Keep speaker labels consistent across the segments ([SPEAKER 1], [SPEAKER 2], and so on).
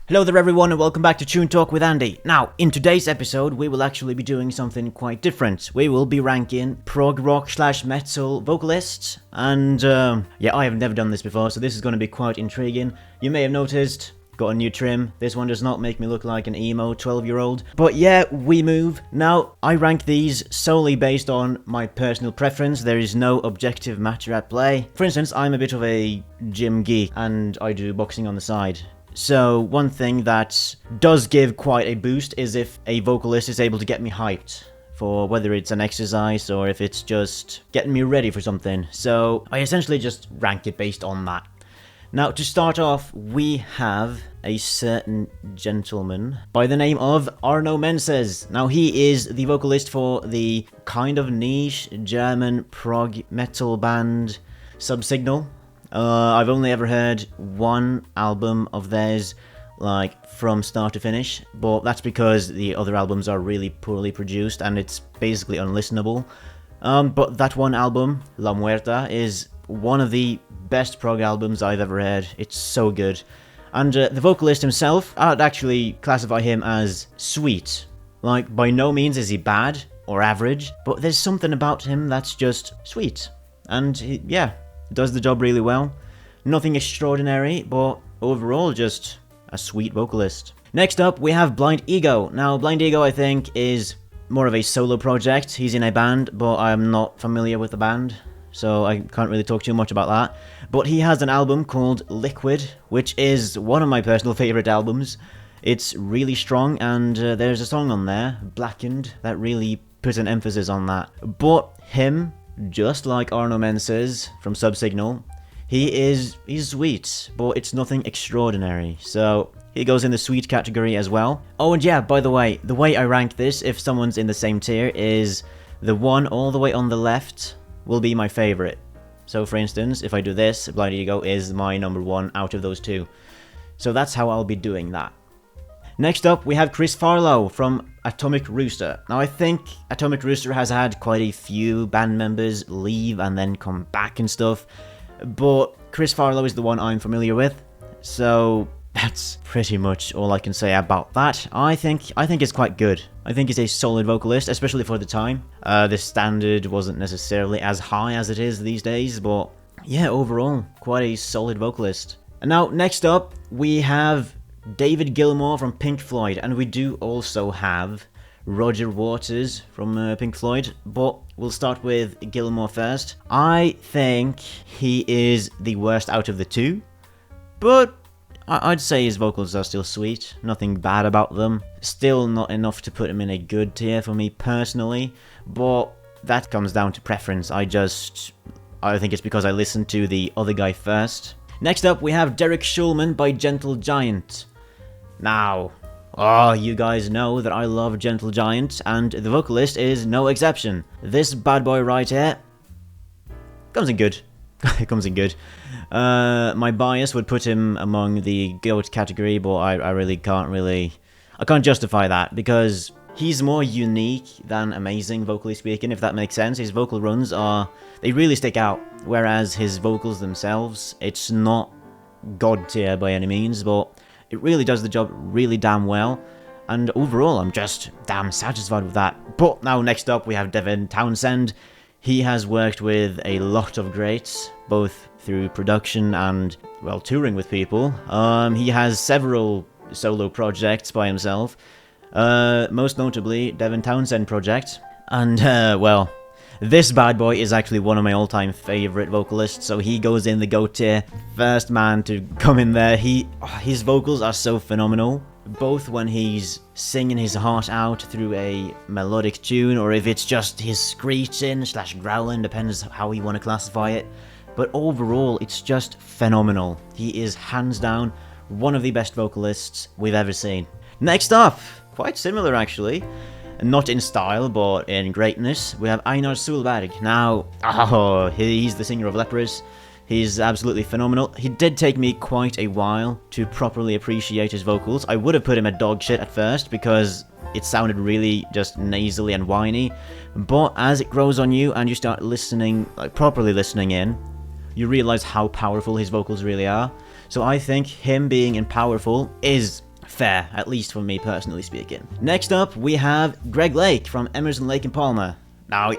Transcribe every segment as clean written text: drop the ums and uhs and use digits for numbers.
[SPEAKER 1] Hello there everyone and welcome back to Tune Talk with Andy. Now, in today's episode, we will actually be doing something quite different. We will be ranking prog rock / metal vocalists, and I have never done this before, so this is going to be quite intriguing. You may have noticed, got a new trim. This one does not make me look like an emo 12-year-old. But yeah, we move. Now, I rank these solely based on my personal preference. There is no objective matter at play. For instance, I'm a bit of a gym geek, and I do boxing on the side. So one thing that does give quite a boost is if a vocalist is able to get me hyped for whether it's an exercise or if it's just getting me ready for something. So I essentially just rank it based on that. Now, to start off, we have a certain gentleman by the name of Arno Menses. Now, he is the vocalist for the kind of niche German prog metal band Subsignal. I've only ever heard one album of theirs, like, from start to finish, but that's because the other albums are really poorly produced and it's basically unlistenable. But that one album, La Muerta, is one of the best prog albums I've ever heard. It's so good. And the vocalist himself, I'd actually classify him as sweet. Like, by no means is he bad or average, but there's something about him that's just sweet. And does the job really well. Nothing extraordinary, but overall just a sweet vocalist. Next up, we have Blind Ego. Now, Blind Ego, I think, is more of a solo project. He's in a band, but I'm not familiar with the band, so I can't really talk too much about that. But he has an album called Liquid, which is one of my personal favorite albums. It's really strong, and there's a song on there, Blackened, that really puts an emphasis on that. But him, just like Arno Menses from Subsignal, he's sweet, but it's nothing extraordinary, so he goes in the sweet category as well. Oh, and yeah, by the way I rank this, if someone's in the same tier, is the one all the way on the left will be my favorite. So for instance, if I do this, Blind Ego is my number one out of those two. So that's how I'll be doing that. Next up, we have Chris Farlow from Atomic Rooster. Now, I think Atomic Rooster has had quite a few band members leave and then come back and stuff, but Chris Farlow is the one I'm familiar with, so that's pretty much all I can say about that. I think it's quite good. I think he's a solid vocalist, especially for the time. The standard wasn't necessarily as high as it is these days, but yeah, overall, quite a solid vocalist. And now, next up, we have David Gilmour from Pink Floyd, and we do also have Roger Waters from Pink Floyd, but we'll start with Gilmour first. I think he is the worst out of the two, but I'd say his vocals are still sweet, nothing bad about them. Still not enough to put him in a good tier for me personally, but that comes down to preference. I think it's because I listened to the other guy first. Next up, we have Derek Schulman by Gentle Giant. Now, you guys know that I love Gentle Giant, and the vocalist is no exception. This bad boy right here comes in good. It comes in good. My bias would put him among the GOAT category, but I can't justify that, because he's more unique than amazing, vocally speaking, if that makes sense. His vocal runs they really stick out, whereas his vocals themselves, it's not god tier by any means, but it really does the job really damn well, and overall I'm just damn satisfied with that. But now, next up, we have Devin Townsend. He has worked with a lot of greats, both through production and, well, touring with people. He has several solo projects by himself, most notably Devin Townsend Project, and well, this bad boy is actually one of my all-time favorite vocalists, so he goes in the GOAT tier. First man to come in there. His vocals are so phenomenal, both when he's singing his heart out through a melodic tune, or if it's just his screeching / growling, depends how you want to classify it. But overall, it's just phenomenal. He is hands down one of the best vocalists we've ever seen. Next up, quite similar actually, not in style, but in greatness, we have Einar Solberg. Now, he's the singer of Lepers. He's absolutely phenomenal. He did take me quite a while to properly appreciate his vocals. I would have put him at dog shit at first, because it sounded really just nasally and whiny. But as it grows on you and you start listening, like properly listening in, you realize how powerful his vocals really are. So I think him being in Powerful is fair, at least for me personally speaking. Next up, we have Greg Lake from Emerson, Lake and Palmer. Now,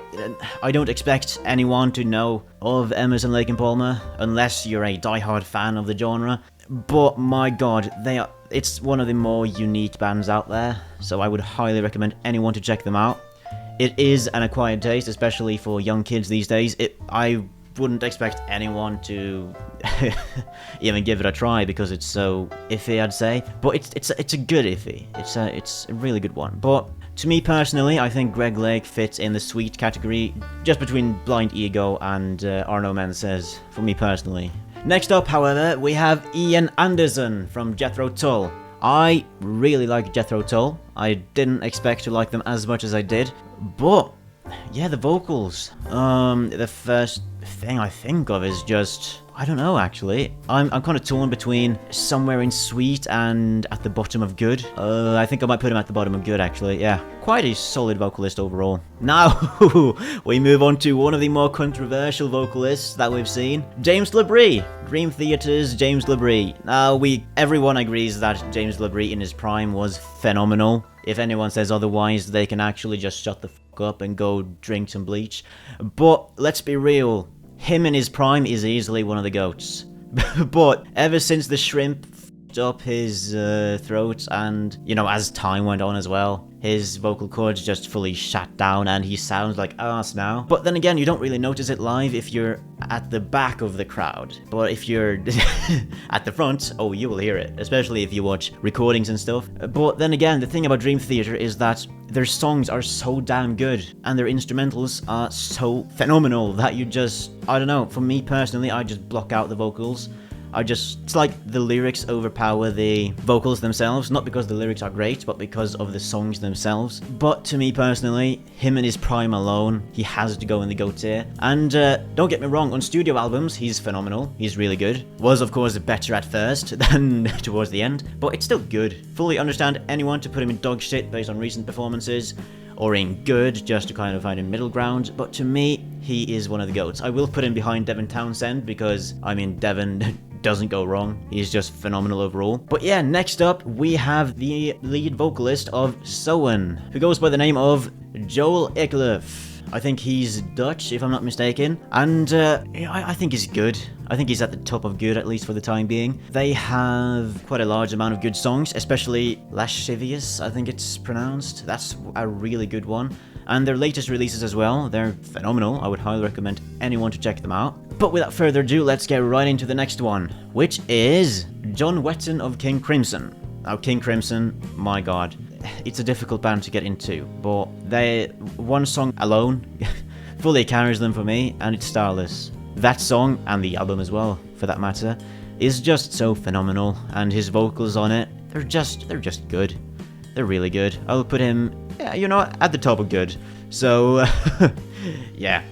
[SPEAKER 1] I don't expect anyone to know of Emerson, Lake and Palmer unless you're a diehard fan of the genre, but my god, it's one of the more unique bands out there, so I would highly recommend anyone to check them out. It is an acquired taste, especially for young kids these days. I wouldn't expect anyone to even give it a try because it's so iffy, I'd say. But it's a good iffy. It's a really good one. But to me personally, I think Greg Lake fits in the sweet category, just between Blind Ego and Arno Menses, for me personally. Next up, however, we have Ian Anderson from Jethro Tull. I really like Jethro Tull. I didn't expect to like them as much as I did, but yeah, the vocals. The first thing I think of is just, I don't know actually. I'm kind of torn between somewhere in sweet and at the bottom of good. I think I might put him at the bottom of good actually, yeah. Quite a solid vocalist overall. Now, we move on to one of the more controversial vocalists that we've seen, James LaBrie. Dream Theater's James LaBrie. Now, everyone agrees that James LaBrie in his prime was phenomenal. If anyone says otherwise, they can actually just shut the fuck up and go drink some bleach. But let's be real, him in his prime is easily one of the GOATs. But ever since the shrimp f***ed up his throat, and, you know, as time went on as well, his vocal cords just fully shut down and he sounds like arse now. But then again, you don't really notice it live if you're at the back of the crowd. But if you're at the front, oh, you will hear it, especially if you watch recordings and stuff. But then again, the thing about Dream Theater is that their songs are so damn good and their instrumentals are so phenomenal that you just, I don't know, for me personally, I just block out the vocals. It's like the lyrics overpower the vocals themselves, not because the lyrics are great, but because of the songs themselves. But to me personally, him in his prime alone, he has to go in the GOAT tier. And don't get me wrong, on studio albums, he's phenomenal, he's really good. Was of course better at first than towards the end, but it's still good. Fully understand anyone to put him in dog shit based on recent performances, or in good, just to kind of find a middle ground, but to me, he is one of the GOATs. I will put him behind Devin Townsend because, I mean, Devin doesn't go wrong. He's just phenomenal overall. But yeah, next up, we have the lead vocalist of Soen, who goes by the name of Joel Ekelöf. I think he's Dutch, if I'm not mistaken, and I think he's good. I think he's at the top of good, at least for the time being. They have quite a large amount of good songs, especially Lascivious, I think it's pronounced. That's a really good one. And their latest releases as well, they're phenomenal. I would highly recommend anyone to check them out. But without further ado, let's get right into the next one, which is John Wetton of King Crimson. Now, King Crimson, my god, it's a difficult band to get into, but one song alone fully carries them for me, and it's Starless. That song, and the album as well, for that matter, is just so phenomenal, and his vocals on it, they're just good. They're really good. I'll put him, yeah, you know, at the top of good. So, yeah.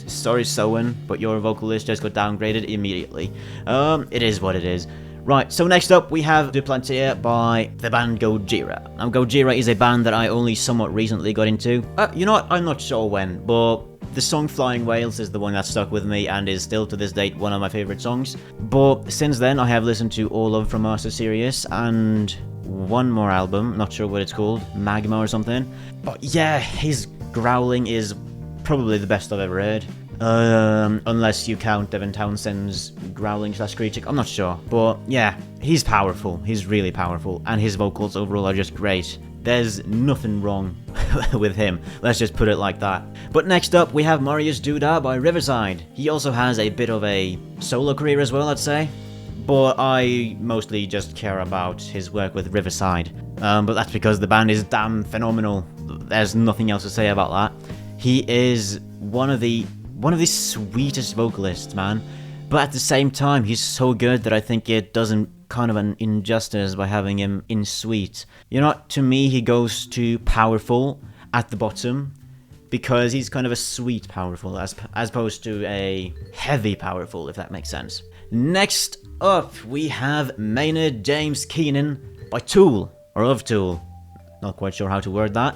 [SPEAKER 1] Sorry, Soen, but your vocalist just got downgraded immediately. It is what it is. Right, so next up we have Duplantier by the band Gojira. Now, Gojira is a band that I only somewhat recently got into. You know what, I'm not sure when, but the song Flying Whales is the one that stuck with me and is still to this date one of my favorite songs. But since then, I have listened to all of From Mars to Sirius and one more album, not sure what it's called, Magma or something. But yeah, his growling is probably the best I've ever heard. Unless you count Devin Townsend's growling / screeching, I'm not sure. But yeah, he's powerful, he's really powerful, and his vocals overall are just great. There's nothing wrong with him, let's just put it like that. But next up, we have Marius Duda by Riverside. He also has a bit of a solo career as well, I'd say. But I mostly just care about his work with Riverside. But that's because the band is damn phenomenal. There's nothing else to say about that. He is one of the sweetest vocalists, man. But at the same time, he's so good that I think it does him kind of an injustice by having him in sweet. You know, to me, he goes to powerful at the bottom because he's kind of a sweet powerful as opposed to a heavy powerful, if that makes sense. Next up, we have Maynard James Keenan by Tool, or of Tool. Not quite sure how to word that.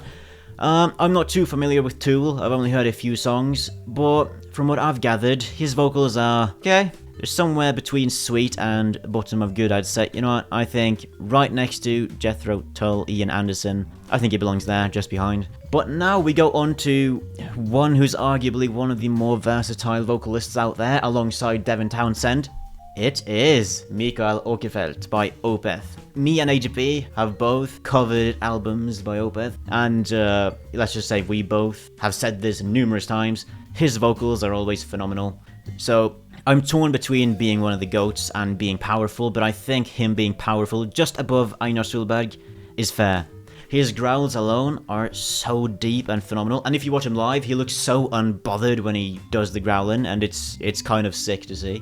[SPEAKER 1] I'm not too familiar with Tool, I've only heard a few songs, but from what I've gathered, his vocals are okay. somewhere between sweet and bottom of good, I'd say. You know what? I think right next to Jethro Tull, Ian Anderson. I think he belongs there, just behind. But now we go on to one who's arguably one of the more versatile vocalists out there, alongside Devin Townsend. It is Mikael Åkerfeldt by Opeth. Me and AGP have both covered albums by Opeth, and let's just say we both have said this numerous times. His vocals are always phenomenal. So I'm torn between being one of the GOATs and being powerful, but I think him being powerful just above Einar Solberg is fair. His growls alone are so deep and phenomenal, and if you watch him live, he looks so unbothered when he does the growling, and it's kind of sick to see.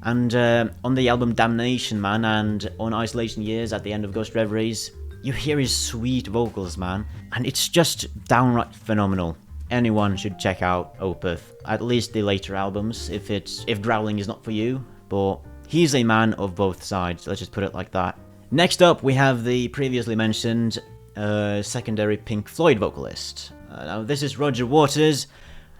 [SPEAKER 1] And on the album Damnation, man, and on Isolation Years at the end of Ghost Reveries, you hear his sweet vocals, man, and it's just downright phenomenal. Anyone should check out Opeth, at least the later albums, if growling is not for you, but he's a man of both sides, let's just put it like that. Next up, we have the previously mentioned secondary Pink Floyd vocalist. Now, this is Roger Waters.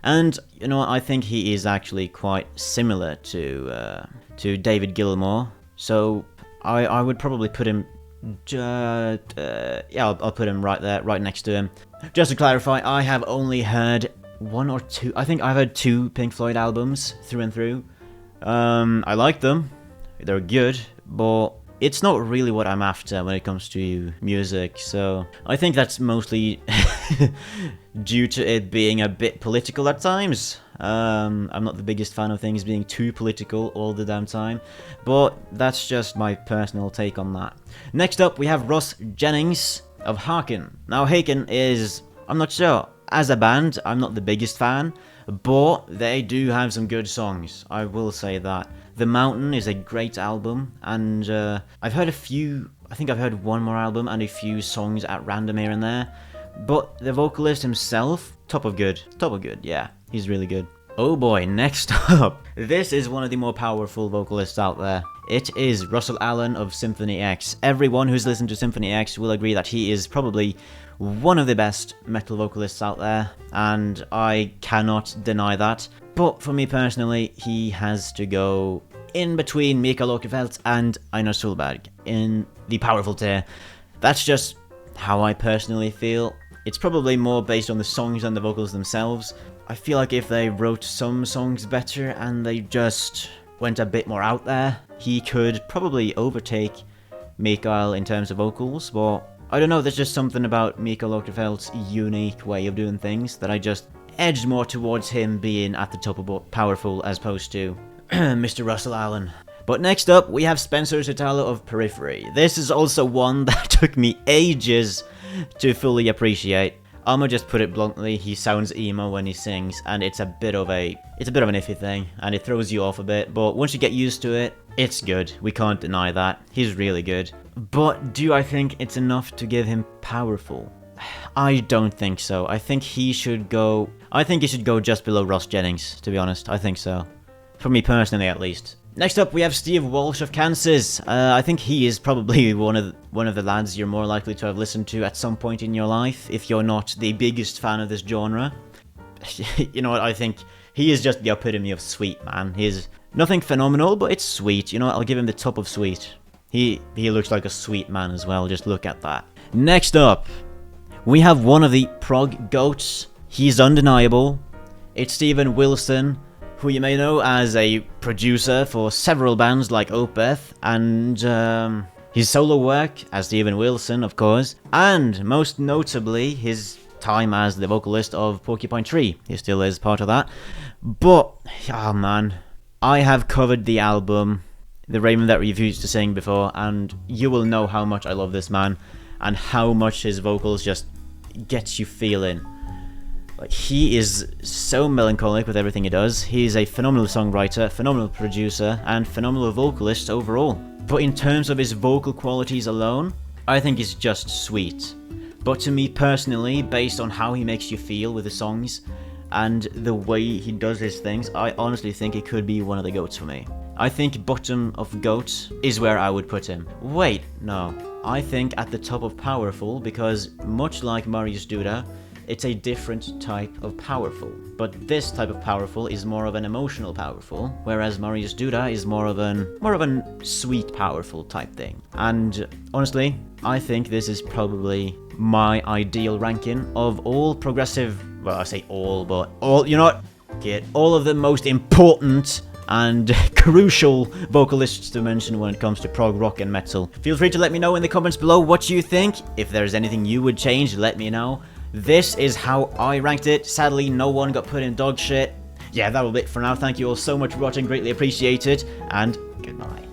[SPEAKER 1] And, you know, I think he is actually quite similar to David Gilmour. So I would probably put him, I'll put him right there, right next to him. Just to clarify, I have only heard one or two, I think I've heard 2 Pink Floyd albums through and through. I like them, they're good, but it's not really what I'm after when it comes to music, so I think that's mostly due to it being a bit political at times. I'm not the biggest fan of things being too political all the damn time, but that's just my personal take on that. Next up, we have Ross Jennings of Haken. Now, Haken is, I'm not sure, as a band, I'm not the biggest fan, but they do have some good songs, I will say that. The Mountain is a great album, and I've heard a few, I think I've heard one more album and a few songs at random here and there, but the vocalist himself, top of good, yeah, he's really good. Oh boy, next up, this is one of the more powerful vocalists out there. It is Russell Allen of Symphony X. Everyone who's listened to Symphony X will agree that he is probably one of the best metal vocalists out there, and I cannot deny that. But for me personally, he has to go in between Mikael Åkerfeldt and Einar Solberg in the powerful tier. That's just how I personally feel. It's probably more based on the songs than the vocals themselves. I feel like if they wrote some songs better and they just went a bit more out there, he could probably overtake Mikael in terms of vocals, but I don't know, there's just something about Mikael Åkerfeldt's unique way of doing things that I just edged more towards him being at the top of powerful as opposed to Mr. Russell Allen. But next up, we have Spencer Sotalo of Periphery. This is also one that took me ages to fully appreciate. I'ma just put it bluntly, he sounds emo when he sings, and it's a bit of an iffy thing, and it throws you off a bit, but once you get used to it, it's good. We can't deny that. He's really good. But do I think it's enough to give him powerful? I don't think so. I think he should go just below Ross Jennings, to be honest. I think so. For me personally, at least. Next up, we have Steve Walsh of Kansas. I think he is probably one of the lads you're more likely to have listened to at some point in your life, if you're not the biggest fan of this genre. You know what, I think he is just the epitome of sweet, man. He's nothing phenomenal, but it's sweet. You know what, I'll give him the top of sweet. He looks like a sweet man as well, just look at that. Next up, we have one of the prog goats. He's undeniable. It's Steven Wilson, who you may know as a producer for several bands like Opeth, and his solo work as Steven Wilson, of course, and most notably his time as the vocalist of Porcupine Tree. He still is part of that. But, oh man, I have covered the album, The Raven That Refused to Sing, before, and you will know how much I love this man, and how much his vocals just gets you feeling. Like, he is so melancholic with everything he does. He is a phenomenal songwriter, phenomenal producer, and phenomenal vocalist overall. But in terms of his vocal qualities alone, I think he's just sweet. But to me personally, based on how he makes you feel with the songs, and the way he does his things, I honestly think he could be one of the GOATs for me. I think bottom of GOAT is where I would put him. Wait, no. I think at the top of powerful, because much like Marius Duda, it's a different type of powerful. But this type of powerful is more of an emotional powerful, whereas Marius Duda is more of an sweet powerful type thing. And honestly, I think this is probably my ideal ranking of all progressive, well, I say all, but all, you know what? Get all of the most important and crucial vocalists to mention when it comes to prog rock and metal. Feel free to let me know in the comments below what you think. If there's anything you would change, let me know. This is how I ranked it. Sadly, no one got put in dog shit. Yeah, that'll be it for now. Thank you all so much for watching. Greatly appreciated, and goodbye.